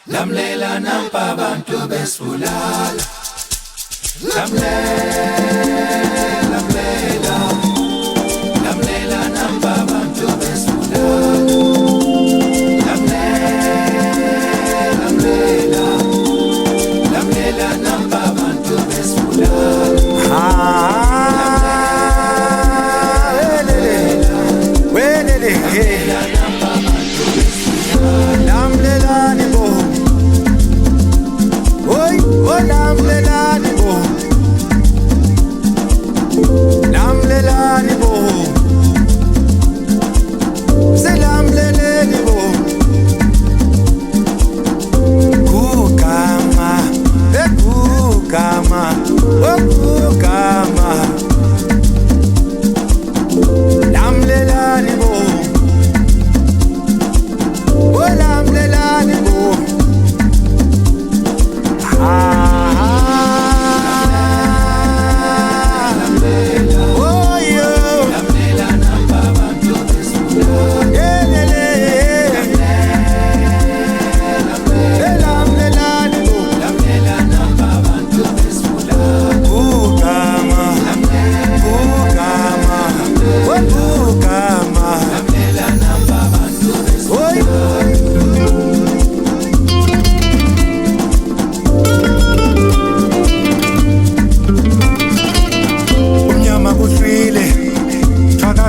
Lamlela nampa abantu besibulala. Lamlela nampa abantu besibulala. Lamlela nampa abantu besibulala. Lamlelani bo, oi, oh lamlelani bo, lamlelani bo, se lamlelani bo, kukama, kukama, oh kukama, lamlelani bo.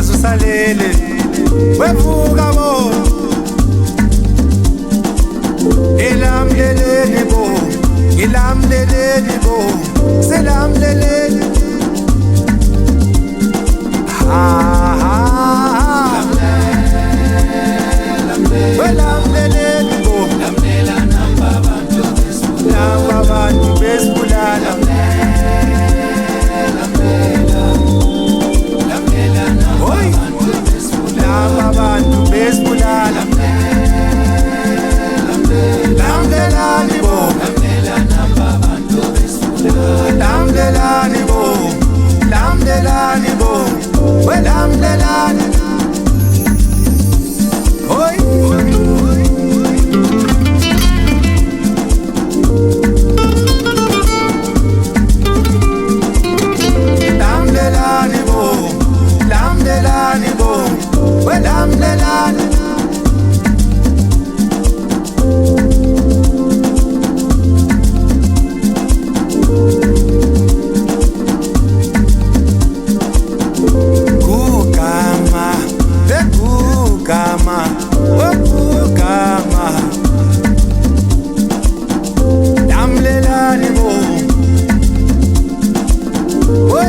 Usalele wevuka bo ilamleleni bo ilamleleni bo selamleleni welamleleni bo lamlela namba abantu besibulala abantu besibulala lamlelani bo lamlelani bo lamlelani bo welamlelani hoy lamlelani bo lamlelani bo lamlelani kukama bekukama okukama lamlelani bo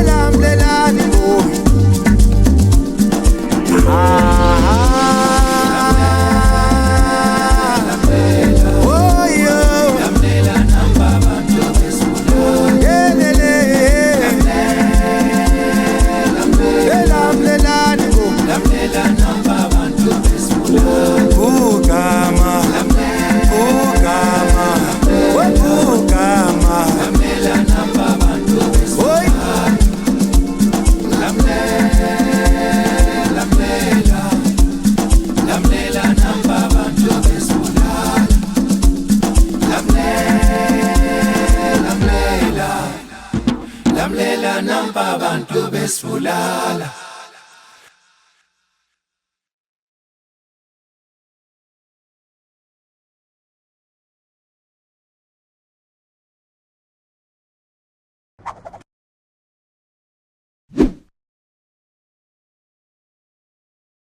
lamlelani bo Lamlela nampa abantu besibulala.